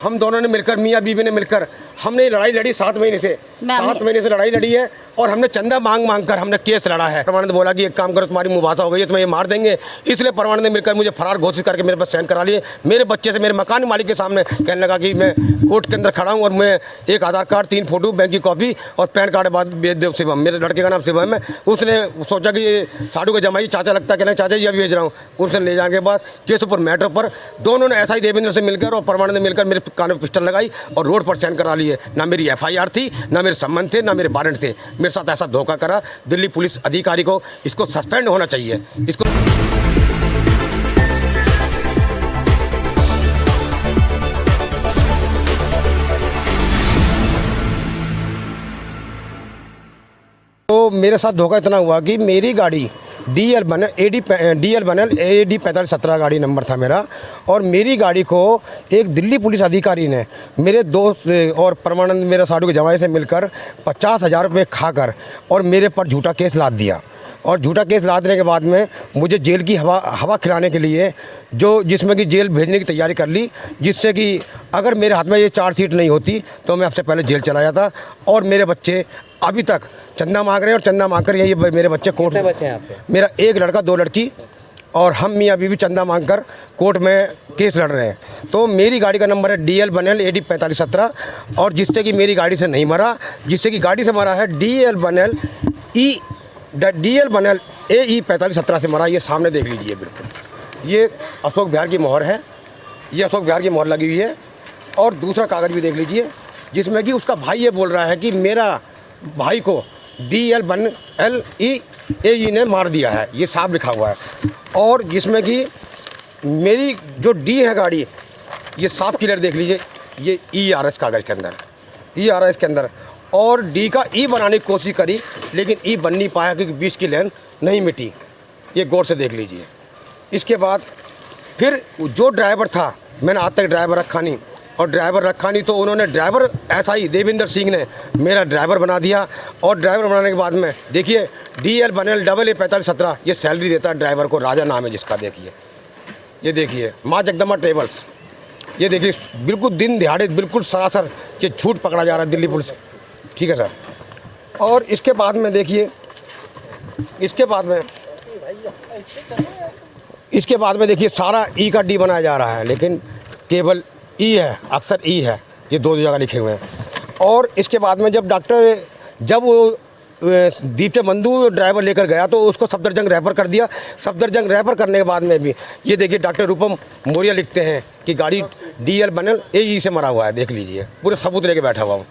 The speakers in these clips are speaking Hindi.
हम दोनों ने मिलकर, मियाँ बीवी ने मिलकर हमने लड़ाई लड़ी 7 महीने से। 7 महीने से लड़ाई लड़ी है और हमने चंदा मांग मांग कर हमने केस लड़ा है। परमानंद बोला कि एक काम करो, तुम्हारी मुबासा हो गई है, तुम्हें ये मार देंगे। इसलिए परमानंद ने मिलकर मुझे फरार घोषित करके मेरे पास साइन करा लिए। मेरे बच्चे से, मेरे मकान मालिक के सामने कहने लगा कि मैं कोर्ट के अंदर खड़ा हूँ और मैं एक आधार कार्ड, 3 फोटो, बैंक की कॉपी और पैन कार्ड बाद भेज दो शिवम। मेरे लड़के का नाम शिवम है। उसने सोचा कि ये साधु का जमाई चाचा लगता है, कहना चाचा जी अभी भेज रहा हूँ। उसने ले जाने के बाद केस ऊपर मैटर पर दोनों ने एसआई देवेंद्र से मिलकर और परमानंद ने मिलकर मेरे कान में पिस्टल लगाई और रोड पर साइन करा लिए। ना मेरी एफआईआर थी, ना मेरे संबंध थे, ना मेरे वारंट थे। मेरे साथ ऐसा धोखा करा दिल्ली पुलिस अधिकारी को, इसको सस्पेंड होना चाहिए। इसको तो मेरे साथ धोखा इतना हुआ कि मेरी गाड़ी DL बनल AD 4517 गाड़ी नंबर था मेरा, और मेरी गाड़ी को एक दिल्ली पुलिस अधिकारी ने मेरे दोस्त और परमानंद मेरा साधु के जमाई से मिलकर 50,000 रुपये खाकर और मेरे पर झूठा केस लाद दिया। और झूठा केस लादने के बाद में मुझे जेल की हवा खिलाने के लिए जिसमें कि जेल भेजने की तैयारी कर ली, जिससे कि अगर मेरे हाथ में ये चार्जशीट नहीं होती तो मैं आपसे पहले जेल चला जाता। और मेरे बच्चे अभी तक चंदा मांग रहे हैं और चंदा मांग कर ये मेरे बच्चे कोर्ट में, बच्चे हैं आप पे? मेरा एक लड़का 2 लड़की, और हम मियाँ बीवी चंदा मांग कर कोर्ट में केस लड़ रहे हैं। तो मेरी गाड़ी का नंबर है DL बनल AD 4517, और जिससे कि मेरी गाड़ी से नहीं मरा, जिससे कि गाड़ी से मरा है DL बनल AE 4517 से मरा। ये सामने देख लीजिए, बिल्कुल ये अशोक बिहार की मोहर है, ये अशोक बिहार की मोहर लगी हुई है। और दूसरा कागज़ भी देख लीजिए जिसमें कि उसका भाई ये बोल रहा है कि मेरा भाई को DL बनल AE ने मार दिया है, ये साफ लिखा हुआ है। और जिसमें कि मेरी जो D है गाड़ी, ये साफ क्लियर देख लीजिए, ये ERS कागज़ के अंदर, ERS के अंदर। और D का E बनाने की कोशिश करी लेकिन E बन नहीं पाया क्योंकि बीच की लाइन नहीं मिटी, ये गौर से देख लीजिए। इसके बाद फिर जो ड्राइवर था, मैंने आज तक ड्राइवर रखा नहीं, और ड्राइवर रखा नहीं तो उन्होंने ड्राइवर एसआई देवेंद्र सिंह ने मेरा ड्राइवर बना दिया। और ड्राइवर बनाने के बाद में देखिए DL बनल AA 4517 ये सैलरी देता है ड्राइवर को, राजा नाम है जिसका। देखिए ये देखिए माँ जगदम्बा ट्रेवल्स, ये देखिए बिल्कुल दिन दिहाड़े बिल्कुल सरासर ये झूठ पकड़ा जा रहा है दिल्ली पुलिस। ठीक है सर। और इसके बाद में देखिए, इसके बाद में देखिए सारा E का D बनाया जा रहा है, लेकिन केवल E है, अक्सर E है, ये 2 जगह लिखे हुए हैं। और इसके बाद में जब वो दीपचे बंधु ड्राइवर लेकर गया तो उसको सफदरजंग रेफर कर दिया। सफदरजंग रेफर करने के बाद में भी ये देखिए डॉक्टर रूपम मौर्य लिखते हैं कि गाड़ी DL बनल AE से मरा हुआ है। देख लीजिए पूरे सबूत लेके बैठा हुआ हूँ।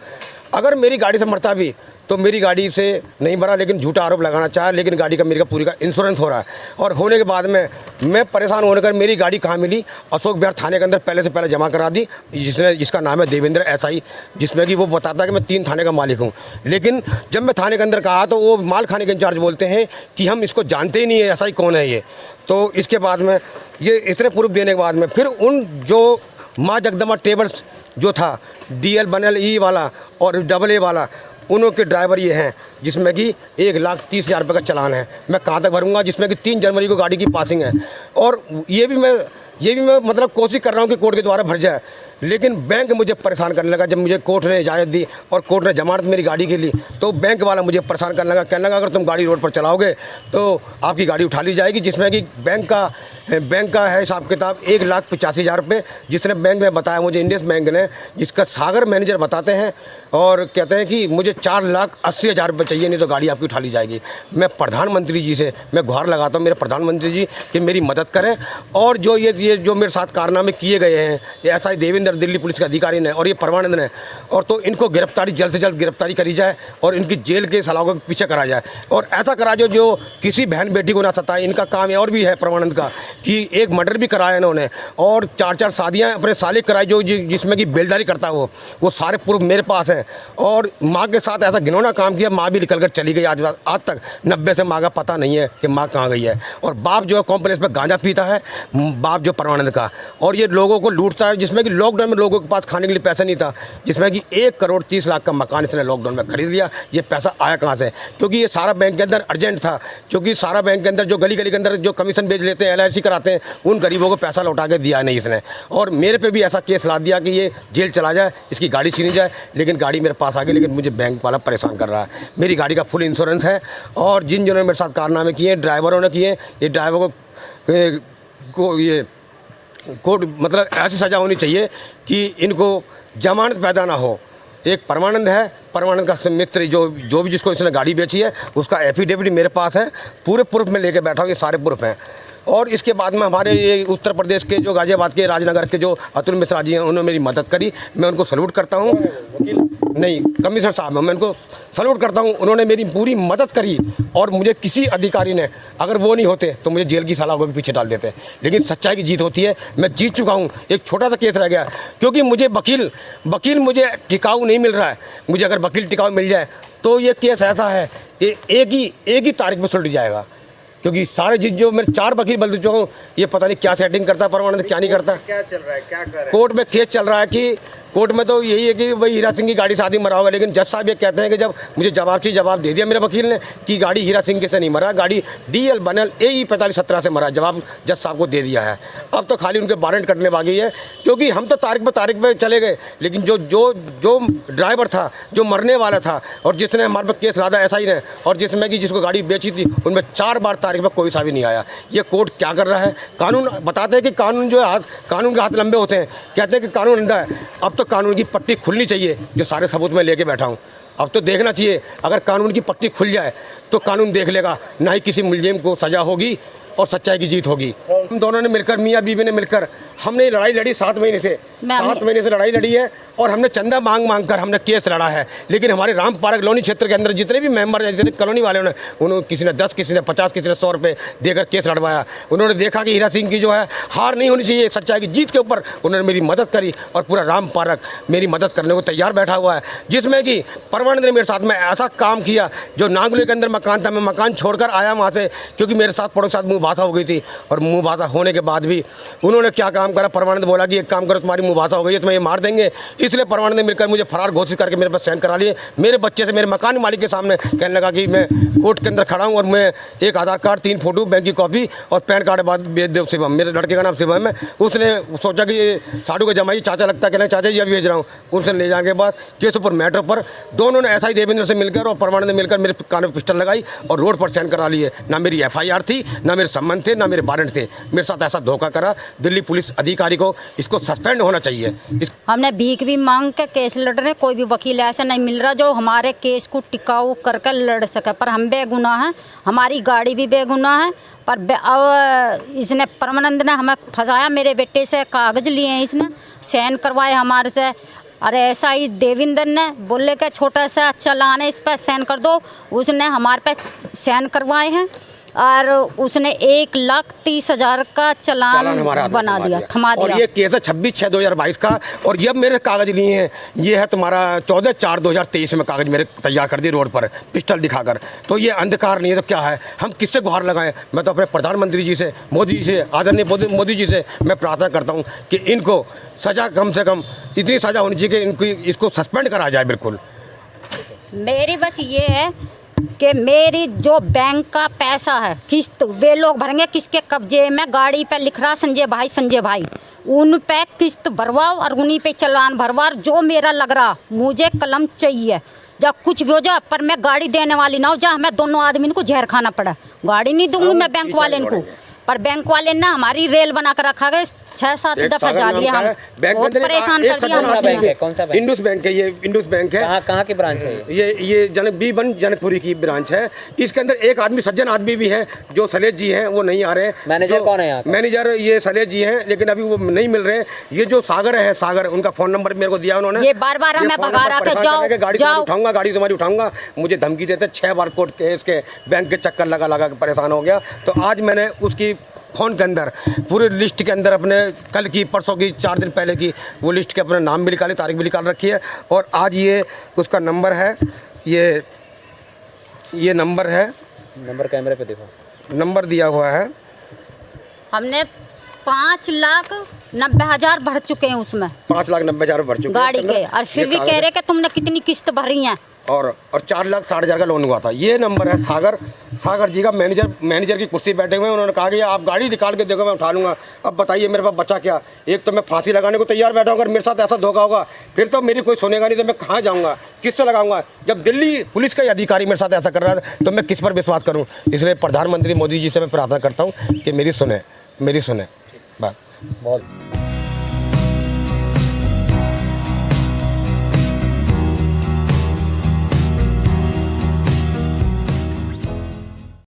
अगर मेरी गाड़ी से मरता भी तो मेरी गाड़ी से नहीं मरा, लेकिन झूठा आरोप लगाना चाहा, लेकिन गाड़ी का मेरे का पूरी का इंश्योरेंस हो रहा है। और होने के बाद में मैं परेशान होने कर मेरी गाड़ी कहाँ मिली, अशोक बिहार थाने के अंदर पहले से पहले जमा करा दी, जिसका नाम है देवेंद्र SI, जिसमें कि वो बताता है कि मैं 3 थाने का मालिक हूँ। लेकिन जब मैं थाने के अंदर कहा तो वो माल खाने के इंचार्ज बोलते हैं कि हम इसको जानते ही नहीं है SI कौन है ये। तो इसके बाद में ये इतने प्रूफ देने के बाद में फिर उन जो माँ जगदम्बा ट्रेवल्स जो था DL बनल E वाला और AA वाला, उन्हों के ड्राइवर ये हैं, जिसमें कि 1,30,000 रुपये का चालान है। मैं कहाँ तक भरूंगा, जिसमें कि 3 जनवरी को गाड़ी की पासिंग है। और ये भी मैं मतलब कोशिश कर रहा हूँ कि कोर्ट के द्वारा भर जाए, लेकिन बैंक मुझे परेशान करने लगा। जब मुझे कोर्ट ने इजाज़त दी और कोर्ट ने जमानत मेरी गाड़ी के लिए, तो बैंक वाला मुझे परेशान करने लगा, कहने लगा अगर तुम गाड़ी रोड पर चलाओगे तो आपकी गाड़ी उठा ली जाएगी। जिसमें कि बैंक का है हिसाब किताब 1,85,000 रुपये, जिसने बैंक ने बताया मुझे, इंडियन बैंक ने, जिसका सागर मैनेजर बताते हैं और कहते हैं कि मुझे 4,80,000 रुपये चाहिए, नहीं तो गाड़ी आपकी उठा ली जाएगी। मैं प्रधानमंत्री जी से मैं गुहार लगाता हूँ, मेरे प्रधानमंत्री जी कि मेरी मदद करें। और जो ये जो मेरे साथ कारनामे किए गए हैं, ये SI देवेंद्र दिल्ली पुलिस के अधिकारी ने और ये परमानंद ने, और तो इनको गिरफ्तारी जल्द से जल्द गिरफ्तारी करी जाए और इनकी जेल के सलाखों के पीछे करा जाए। और ऐसा करा जो किसी बहन बेटी को ना सताए। इनका काम और भी है परमानंद का कि एक मर्डर भी कराया इन्होंने और 4-4 शादियाँ अपने साले कराई, जिसमें कि बेलदारी करता वो सारे प्रूफ मेरे पास हैं। और माँ के साथ ऐसा घिनौना काम किया, माँ भी निकल कर चली गई। आज तक 90 से माँ का पता नहीं है कि माँ कहाँ गई है। और बाप जो है कॉम्प्लेक्स पे गांजा पीता है, बाप जो परमानंद का, और ये लोगों को लूटता है, जिसमें कि लोग लॉकडाउन में लोगों के पास खाने के लिए पैसा नहीं था, जिसमें कि 1 करोड़ 30 लाख का मकान इसने लॉकडाउन में खरीद लिया। ये पैसा आया कहाँ से? क्योंकि ये सारा बैंक के अंदर अर्जेंट था, क्योंकि सारा बैंक के अंदर जो गली गली के अंदर जो कमीशन बेच लेते हैं, LIC कराते हैं, उन गरीबों को पैसा लौटा के दिया नहीं इसने। और मेरे पे भी ऐसा केस ला दिया कि ये जेल चला जाए, इसकी गाड़ी छीनी जाए, लेकिन गाड़ी मेरे पास आ गई, लेकिन मुझे बैंक वाला परेशान कर रहा है। मेरी गाड़ी का फुल इंश्योरेंस है, और जिन्होंने मेरे साथ कारनामे किए, ड्राइवरों ने किए, ये ड्राइवर को ये कोर्ट मतलब ऐसी सज़ा होनी चाहिए कि इनको जमानत पैदा ना हो। एक परमानंद है, परमानंद का मित्र जो भी जिसको इसने गाड़ी बेची है, उसका एफिडेविट मेरे पास है, पूरे प्रूफ में लेके बैठा हूँ, ये सारे प्रूफ हैं। और इसके बाद में हमारे ये उत्तर प्रदेश के जो गाज़ियाबाद के राजनगर के जो अतुल मिश्रा जी हैं, उन्होंने मेरी मदद करी, मैं उनको सैल्यूट करता हूँ। नहीं, कमिश्नर साहब हैं, मैं उनको सैल्यूट करता हूँ, उन्होंने मेरी पूरी मदद करी। और मुझे किसी अधिकारी ने, अगर वो नहीं होते तो मुझे जेल की सलाखों के पीछे डाल देते। लेकिन सच्चाई की जीत होती है, मैं जीत चुका हूँ। एक छोटा सा केस रह गया, क्योंकि मुझे वकील मुझे टिकाऊ नहीं मिल रहा है। मुझे अगर वकील टिकाऊ मिल जाए तो ये केस ऐसा है कि एक ही तारीख में सुलझ जाएगा, क्योंकि सारे जो मेरे 4 वकील बदल चुका हूँ। ये पता नहीं क्या सेटिंग करता है परमानंद, क्या नहीं करता। क्या चल रहा है, क्या कर रहा है? कोर्ट में केस चल रहा है कि कोर्ट में तो यही है कि भाई हीरा सिंह की गाड़ी से आदमी मरा होगा, लेकिन जज साहब ये कहते हैं कि जब मुझे जवाब दे दिया मेरे वकील ने कि गाड़ी हीरा सिंह के से नहीं मरा, गाड़ी DL बनल AE 4517 से मरा। जवाब जज साहब को दे दिया है। अब तो खाली उनके वारंट कटने बाकी है, क्योंकि हम तो तारीख पे चले गए, लेकिन जो ड्राइवर था, जो मरने वाला था, और जिसने हमारे पर केस लादा SI ने, और जिसमें कि जिसको गाड़ी बेची थी, उनमें 4 बार तारीख पर कोई सा भी नहीं आया। ये कोर्ट क्या कर रहा है? कानून बताते हैं कि कानून जो है कानून के हाथ लंबे होते हैं, कहते हैं कि कानून अंधा है। अब तो कानून की पट्टी खुलनी चाहिए, जो सारे सबूत में लेके बैठा हूँ। अब तो देखना चाहिए, अगर कानून की पट्टी खुल जाए तो कानून देख लेगा, ना ही किसी मुलजिम को सज़ा होगी और सच्चाई की जीत होगी। हम दोनों ने मिलकर, मियाँ बीवी ने मिलकर, हमने लड़ाई लड़ी 7 महीने से, 7 महीने से लड़ाई लड़ी है, और हमने चंदा मांग कर हमने केस लड़ा है। लेकिन हमारे राम पार्क कॉलोनी क्षेत्र के अंदर जितने भी मेंबर हैं, जितने कॉलोनी वाले ने, उन्होंने किसी ने 10, किसी ने 50, किसी ने 100 रुपये देकर केस लड़वाया। उन्होंने देखा कि हीरा सिंह की जो है हार नहीं होनी चाहिए, सच्चाई की जीत के ऊपर उन्होंने मेरी मदद करी, और पूरा राम पार्क मेरी मदद करने को तैयार बैठा हुआ है। जिसमें कि परमानंद ने मेरे साथ में ऐसा काम किया, जो नागुले के अंदर मकान था, मैं मकान छोड़कर आया वहाँ से, क्योंकि मेरे साथ पड़ोस के साथ मुँहभासा हो गई थी। और मुँहभासा होने के बाद भी उन्होंने क्या काम करा, परमानंद बोला कि एक काम करो, तुम्हारी मुँहभासा हो गई है, तुम्हें ये मार देंगे। इसलिए परमानंद ने मिलकर मुझे फरार घोषित करके मेरे पास साइन करा लिए। मेरे बच्चे से, मेरे मकान मालिक के सामने कहने लगा कि मैं कोर्ट के अंदर खड़ा हूँ, और मैं एक आधार कार्ड, 3 फोटो, बैंक की कॉपी और पैन कार्ड बाद भेज दे शिवम, मेरे लड़के का नाम शिवम है। उसने सोचा कि ये साधु का जमाई चाचा लगता है, कहना चाचा जी अभी भेज रहा हूँ। उसने ले जाने के बाद केस पर मैटर पर दोनों ने SI देवेंद्र से मिलकर और परमानंद ने मिलकर मेरे कान में पिस्टल लगाई और रोड पर साइन करा लिए। ना मेरी FIR थी, ना मेरे संबंध थे, ना मेरे वारंट थे। मेरे साथ ऐसा धोखा करा। दिल्ली पुलिस अधिकारी को इसको सस्पेंड होना चाहिए। हमने भीख भी मांग के केस लड़ रहे, कोई भी वकील ऐसा नहीं मिल रहा जो हमारे केस को टिकाऊ करके लड़ सके। पर हम बेगुनाह हैं, हमारी गाड़ी भी बेगुनाह है। पर अब इसने परमानंद ने हमें फंसाया, मेरे बेटे से कागज़ लिए हैं, इसने साइन करवाए हमारे से। अरे SI देवेंद्र ने बोले कि छोटा सा चालान है, इस पर साइन कर दो। उसने हमारे पे साइन करवाए हैं, और उसने 1,30,000 का चालान बना दिया, थमा दिया। और ये केस है 26/6/2022 का। और जब मेरे कागज लिए हैं, ये है तुम्हारा 14/4/2023 में कागज मेरे तैयार कर दिए रोड पर पिस्टल दिखाकर। तो ये अंधकार नहीं है तो क्या है? हम किससे गुहार लगाएं? मैं तो अपने प्रधानमंत्री जी से, मोदी जी से, आदरणीय मोदी जी से मैं प्रार्थना करता हूँ कि इनको सज़ा कम से कम इतनी सज़ा होनी चाहिए कि इनको इसको सस्पेंड करा जाए। बिल्कुल मेरी बस ये है कि मेरी जो बैंक का पैसा है, किस्त वे लोग भरेंगे, किसके कब्जे में गाड़ी पे लिख रहा संजय भाई, उन पे किस्त भरवाओ और उन्हीं पे चालान भरवाओ। जो मेरा लग रहा, मुझे कलम चाहिए, जब कुछ भी हो जाए, पर मैं गाड़ी देने वाली ना हो जा, हमें दोनों आदमी को जहर खाना पड़ा। गाड़ी नहीं दूंगी मैं बैंक वाले को। पर बैंक वाले ने हमारी रेल बना कर रखा है, 6-7 दफा जा लिया। हम बहुत परेशान कर दिया। कौन सा बैंक? इंडस बैंक है, ये इंडस बैंक है। कहाँ की ब्रांच है ये B1 जनकपुरी की ब्रांच है। इसके अंदर एक आदमी, सज्जन आदमी भी है, जो सलेज जी हैं, वो नहीं आ रहे हैं। मैनेजर कौन है यहाँ? मैनेजर ये सलेज जी हैं, लेकिन अभी वो नहीं मिल रहे हैं। ये जो सागर, उनका फ़ोन नंबर मेरे को दिया उन्होंने। ये बार-बार हमें भगा रहा था, गाड़ी तुम्हारी उठाऊंगा, मुझे धमकी देते। 6 बार कोर्ट केस के बैंक के चक्कर लगा के परेशान हो गया। तो आज मैंने उसकी फ़ोन के अंदर पूरे लिस्ट के अंदर अपने कल की, परसों की, 4 दिन पहले की वो लिस्ट के अपने नाम भी निकाले, तारीख भी निकाल रखी है। और आज ये उसका नंबर है, ये नंबर है, नंबर कैमरे पे देखो, नंबर दिया हुआ है। हमने 5,90,000 भर चुके हैं उसमें 5,90,000 भर चुके गाड़ी हैं। के, और फिर भी कह रहे कि तुमने कितनी किस्त भरी है। और 4,60,000 का लोन हुआ था। ये नंबर है सागर जी का। मैनेजर की कुर्सी बैठे हुए हैं। उन्होंने कहा कि आप गाड़ी निकाल के देखो, मैं उठा लूँगा। अब बताइए मेरे पास बचा क्या? एक तो मैं फांसी लगाने को तैयार बैठा हूँ। अगर मेरे साथ ऐसा धोखा होगा फिर तो मेरी कोई सुनेगा नहीं, तो मैं कहाँ जाऊँगा, किससे लगाऊंगा? जब दिल्ली पुलिस का अधिकारी मेरे साथ ऐसा कर रहा है तो मैं किस पर विश्वास करूँ? इसलिए प्रधानमंत्री मोदी जी से मैं प्रार्थना करता हूँ कि मेरी सुने बस। बहुत